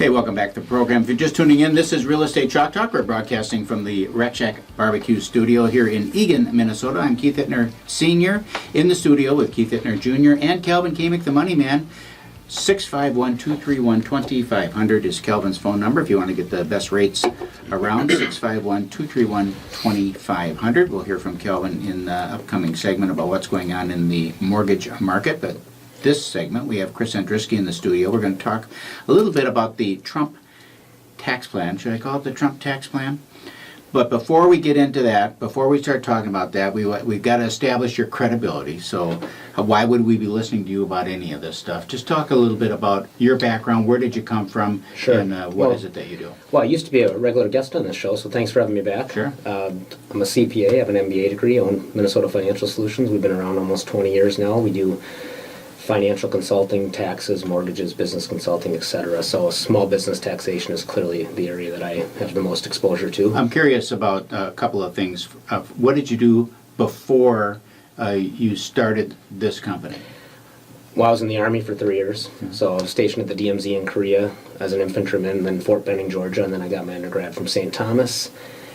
Hey, welcome back to the program. If you're just tuning in, this is Real Estate Chalk Talk. We're broadcasting from the Rat Shack Barbecue Studio here in Eagan, Minnesota. I'm Keith Hittner Sr. in the studio with Keith Hittner Jr. and Kelvin Kaemingk, the Money Man. 651-231-2500 is Kelvin's phone number if you want to get the best rates around. 651-231-2500. We'll hear from Kelvin in the upcoming segment about what's going on in the mortgage market. But this segment, we have Chris Andryski in the studio. We're going to talk a little bit about the Trump tax plan. Should I call it the Trump tax plan? But before we get into that, before we start talking about that, we've got to establish your credibility. So why would we be listening to you about any of this stuff? Just talk a little bit about your background. Where did you come from? Sure. And what is it that you do? Well, I used to be a regular guest on this show, so thanks for having me back. Sure. I'm a CPA. I have an MBA degree on Minnesota Financial Solutions. We've been around almost 20 years now. We do financial consulting, taxes, mortgages, business consulting, etc. So small business taxation is clearly the area that I have the most exposure to. I'm curious about a couple of things. What did you do before you started this company? Well, I was in the Army for 3 years. So I was stationed at the DMZ in Korea as an infantryman, then Fort Benning, Georgia, and then I got my undergrad from St. Thomas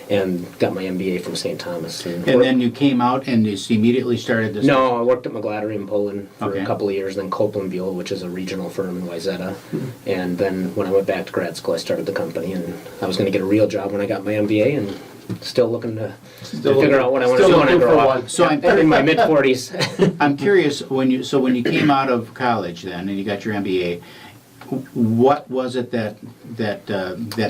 and got my MBA from St. Thomas. And then you came out and just immediately started this? No, I worked at McGladdery in Poland for Okay. a couple of years, then Copeland Buell, which is a regional firm in Wayzata. And then when I went back to grad school, I started the company, and I was going to get a real job when I got my MBA, and still looking to figure out what I want to do when I grow up. So I'm in my mid-40s. I'm curious, when you came out of college then and you got your MBA, what was it that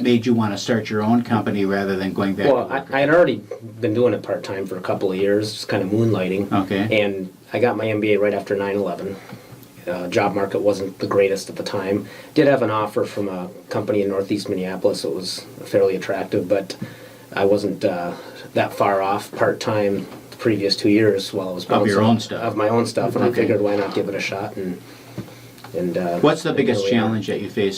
made you want to start your own company rather than going back Well, to work? I had already been doing it part-time for a couple of years, just kind of moonlighting. Okay. And I got my MBA right after 9/11. Job market wasn't the greatest at the time. Did have an offer from a company in northeast Minneapolis that was fairly attractive, but I wasn't that far off part-time the previous 2 years while I was Of your own stuff. Of my own stuff, and I Okay. figured why not give it a shot. What's the biggest here we are. challenge that you face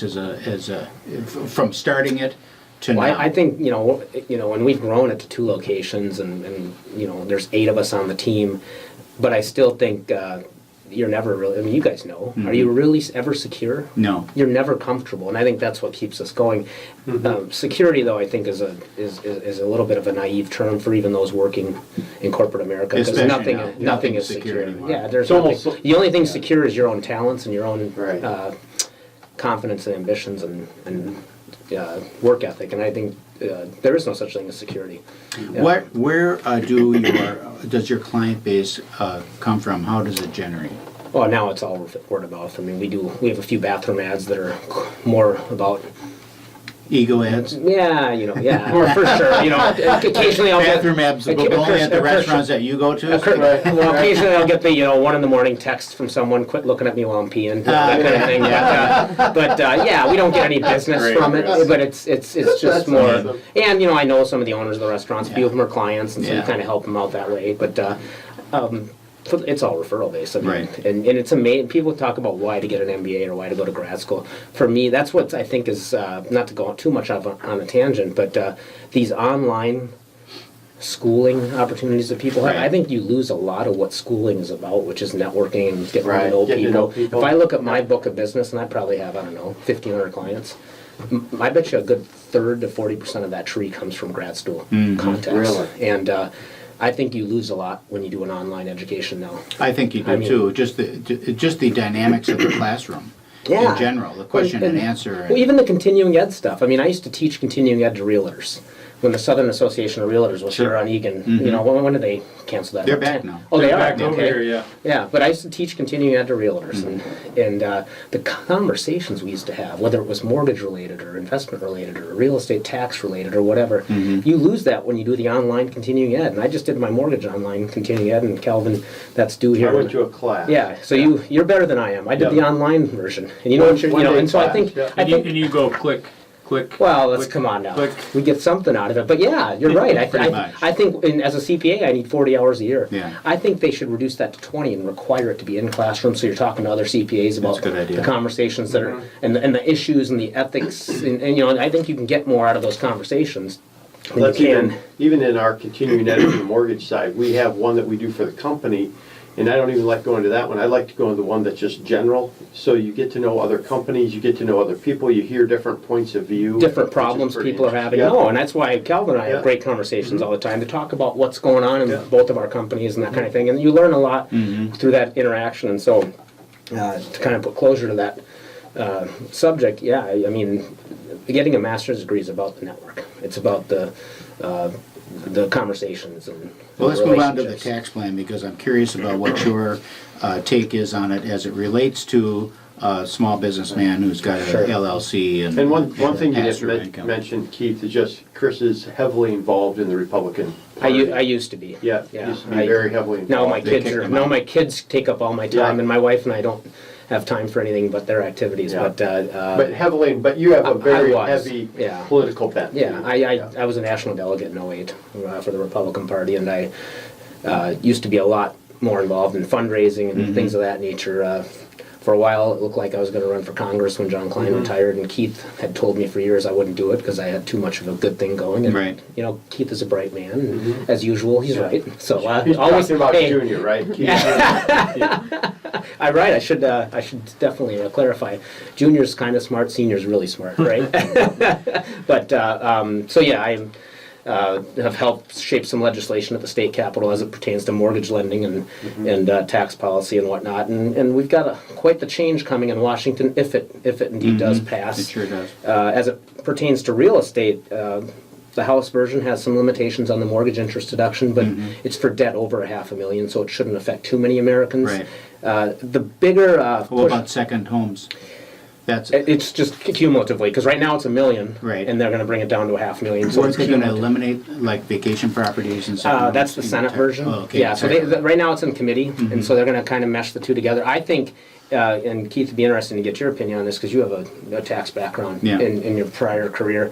from starting it to Well, now? I think when we've grown it to 2 locations, and there's 8 of us on the team, but I still think you're never really. I mean, you guys know. Are you really ever secure? No. You're never comfortable, and I think that's what keeps us going. Security, though, I think is a little bit of a naive term for even those working in corporate America, because Especially now. nothing is secure secure. anymore. Yeah, there's nothing. The only thing secure is your own talents and your own confidence and ambitions and work ethic, and I think there is no such thing as security. Yeah. Where does your client base come from? How does it generate? Well, now it's all word of mouth. I mean, we have a few bathroom ads that are more about. Ego ads? Yeah, for sure. Occasionally I'll Bathroom ads, but only at the restaurants that you go to? Well, occasionally I'll get the 1 a.m. text from someone, quit looking at me while I'm peeing, that kind of thing. But yeah, we don't get any business from it, but it's just more. Awesome. And I know some of the owners of the restaurants. A few of them are clients, and so we kind of help them out that way. But it's all referral based. I mean, Right. and it's amazing. People talk about why to get an MBA or why to go to grad school. For me, that's what I think is, not to go too much on a tangent, but these online schooling opportunities that people have, Right. I think you lose a lot of what schooling is about, which is networking and getting to know Getting to know people. people. If I look at my book of business, and I probably have, 1,500 clients, I bet you a good 30 to 40% of that tree comes from grad school contacts. Really? And I think you lose a lot when you do an online education now. I think you do too. Just the dynamics of the classroom in general, the question and answer. Well, even the continuing ed stuff. I mean, I used to teach continuing ed to realtors. When the Southern Association of Realtors was here on Eagan, when did they cancel that? They're back now. Oh, they are? Back over Okay. here, yeah. Yeah, but I used to teach continuing ed to realtors, and the conversations we used to have, whether it was mortgage related or investment related or real estate tax related or whatever, you lose that when you do the online continuing ed. And I just did my mortgage online continuing ed, and Kelvin, that's due here. I went to a class. Yeah, so you're better than I am. I did the online version, and you know what you're, One day and so I class, think, yeah. I think. And you go click. Well, let's come on now. Click. We get something out of it, but yeah, you're right. Pretty much. I think as a CPA, I need 40 hours a year. Yeah. I think they should reduce that to 20 and require it to be in classroom, so you're talking to other CPAs about That's a good idea. the conversations that are and the issues and the ethics, and I think you can get more out of those conversations than That's you can. even in our continuing ed for the mortgage side, we have one that we do for the company, And I don't even like going to that one. I like to go to the one that's just general. So you get to know other companies, you get to know other people, you hear different points of view. Different problems people are having. Yeah. No, and that's why Kelvin and I Yeah. have great conversations all the time to talk about what's going on in Yeah. both of our companies and that kind of thing. And you learn a lot through that interaction. And so to kind of put closure to that subject, yeah, I mean, getting a master's degree is about the network. It's about the conversations and Well, let's move on to the relationships. tax plan, because I'm curious about what your take is on it as it relates to a small businessman who's got Sure. an LLC and And one thing you passive didn't income. mention, Keith, is just Chris is heavily involved in the Republican I Party. used to be. Yeah, used to be very heavily involved. Now my They kids kicked are. him Now out. my kids take up all my time, Yeah. and my wife and I don't have time for anything but their activities. Yeah. But But you have a very was, heavy yeah. political bent. yeah, too. I was a national delegate in '08 for the Republican Party, and I used to be a lot more involved in fundraising and things of that nature. For a while, it looked like I was going to run for Congress when John Klein retired, and Keith had told me for years I wouldn't do it because I had too much of a good thing going. And, Right. you know, Keith is a bright man, and as usual, he's right. So He's always talking about hey, Junior, right? Keith I'm right. I should definitely clarify. Junior's kind of smart. Senior's really smart, right? But so yeah, I have helped shape some legislation at the state capitol as it pertains to mortgage lending and tax policy and whatnot. And we've got quite the change coming in Washington if it indeed does pass. It sure does. As it pertains to real estate. The House version has some limitations on the mortgage interest deduction, but it's for debt over $500,000, so it shouldn't affect too many Americans. Right. The bigger What push, about second homes? That's, it's just cumulatively, because right now it's $1 million, Right. and they're going to bring it down to $500,000. So weren't it's they going to cumulative. eliminate like vacation properties and stuff? That's the Senate version. Oh, okay. Yeah, so right now it's in committee, and so they're going to kind of mesh the two together. I think, and Keith, it'd be interesting to get your opinion on this because you have a tax background Yeah. in your prior career.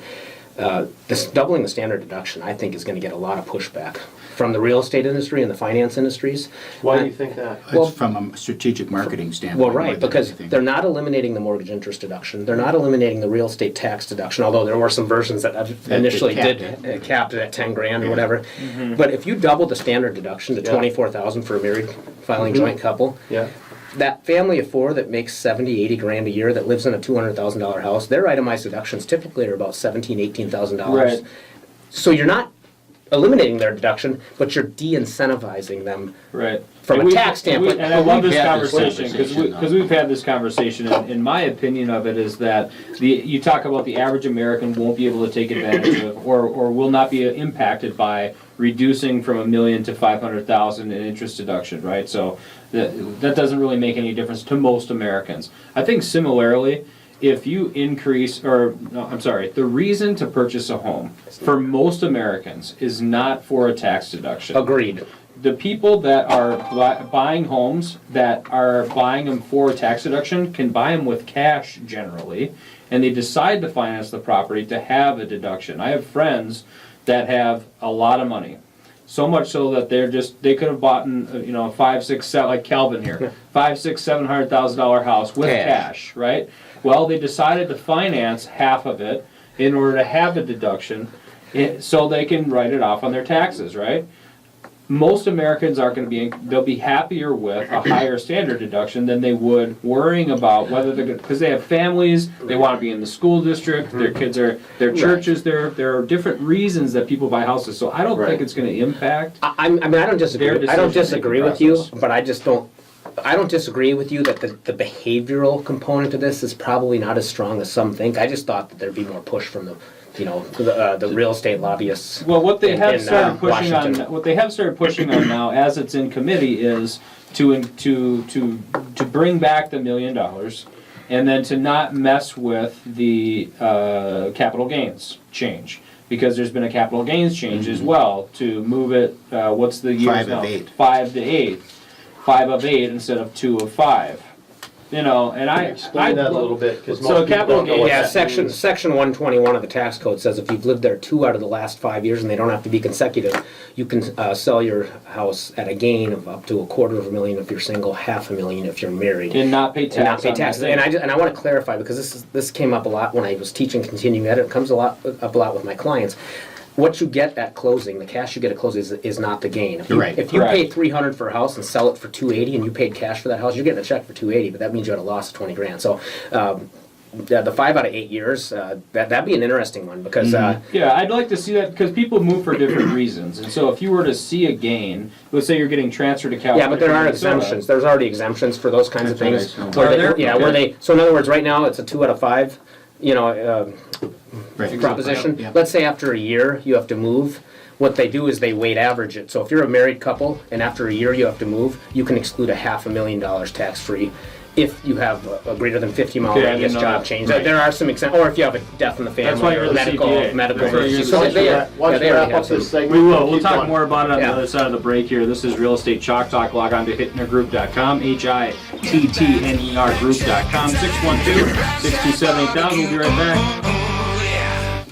This doubling the standard deduction, I think, is going to get a lot of pushback from the real estate industry and the finance industries. Why do you think that? It's well- from a strategic marketing standpoint. Well, more right, than because anything. they're not eliminating the mortgage interest deduction. They're not eliminating the real estate tax deduction, although there were some versions that initially capped did capped it at 10 grand or whatever. But if you double the standard deduction to Yeah. $24,000 for a married filing joint couple, Yeah. that family of four that makes 70, 80 grand a year that lives in a $200,000 house, their itemized deductions typically are about $17,000, $18,000. Right. So you're not eliminating their deduction, but you're de-incentivizing them Right. from And a we- tax standpoint. And I love this We've had this conversation conversation, because we've had this conversation. And my opinion of it is that you talk about the average American won't be able to take advantage of or will not be impacted by reducing from $1 million to $500,000 in interest deduction, right? So that doesn't really make any difference to most Americans. I think similarly, if you increase, the reason to purchase a home for most Americans is not for a tax deduction. Agreed. The people that are buying homes that are buying them for a tax deduction can buy them with cash generally, and they decide to finance the property to have a deduction. I have friends that have a lot of money, so much so that they could have bought a 5, 6, 7, like Kelvin here, $700,000 house with cash, right? Well, they decided to finance half of it in order to have a deduction, so they can write it off on their taxes, right? Most Americans aren't going to they'll be happier with a higher standard deduction than they would worrying about whether they're going to, because they have families, they want to be in the school district, their kids are, their churches, there are different reasons that people buy houses, so I don't think it's going to impact. I don't disagree. Their I don't decision-making disagree with you, process. but I don't disagree with you that the behavioral component of this is probably not as strong as some think. I just thought that there'd be more push from the real estate lobbyists. Well, what they have in, started pushing Washington. on, what they have started pushing on now, as it's in committee, is to bring back the $1 million, and then to not mess with the capital gains change, because there's been a capital gains change as well to move it. What's the years 5 now? of 8. 5 to 8, 5 of 8 instead of 2 of 5. And Explain that a little bit, because So most people capital don't know gains- what Yeah, that section means. 121 of the tax code says if you've lived there 2 out of the last 5 years, and they don't have to be consecutive, you can sell your house at a gain of up to $250,000 if you're single, $500,000 if you're married. and not pay tax. And not pay on that taxes. thing. And I want to clarify, because this came up a lot when I was teaching continuing ed. It comes up a lot with my clients. what you get at closing, the cash you get at closing is not the gain. If you, Right. if you Correct. pay $300 for a house and sell it for $280 and you paid cash for that house, you're getting a check for $280, but that means you had a loss of 20 grand. So the 5 out of 8 years, that'd be an interesting one because Yeah, I'd like to see that because people move for different reasons. And so if you were to see a gain, let's say you're getting transferred to California. yeah, but there are from Minnesota. exemptions. There's already exemptions for those kinds of That's things. what I Where Are they, there? yeah, Okay. where they. So in other words, right now it's a 2 out of 5. Right. Proposition. Yeah. Let's say after a year you have to move. What they do is they weight average it. So if you're a married couple and after a year you have to move, you can exclude $500,000 tax free if you have a greater than 50-mile Okay, I radius didn't know job that. change. Right. There are some exemptions, or if you have a death in the family, That's why you're or the medical, CPA. medical That's why you're emergency. the Once they we already wrap have up this some. segment. We will. We'll keep talk going. more about it on Yeah. the other side of the break here. This is Real Estate Chalk Talk. Log on to hittnergroup.com, HITTNER group.com, 612-627-8000. We'll be right back.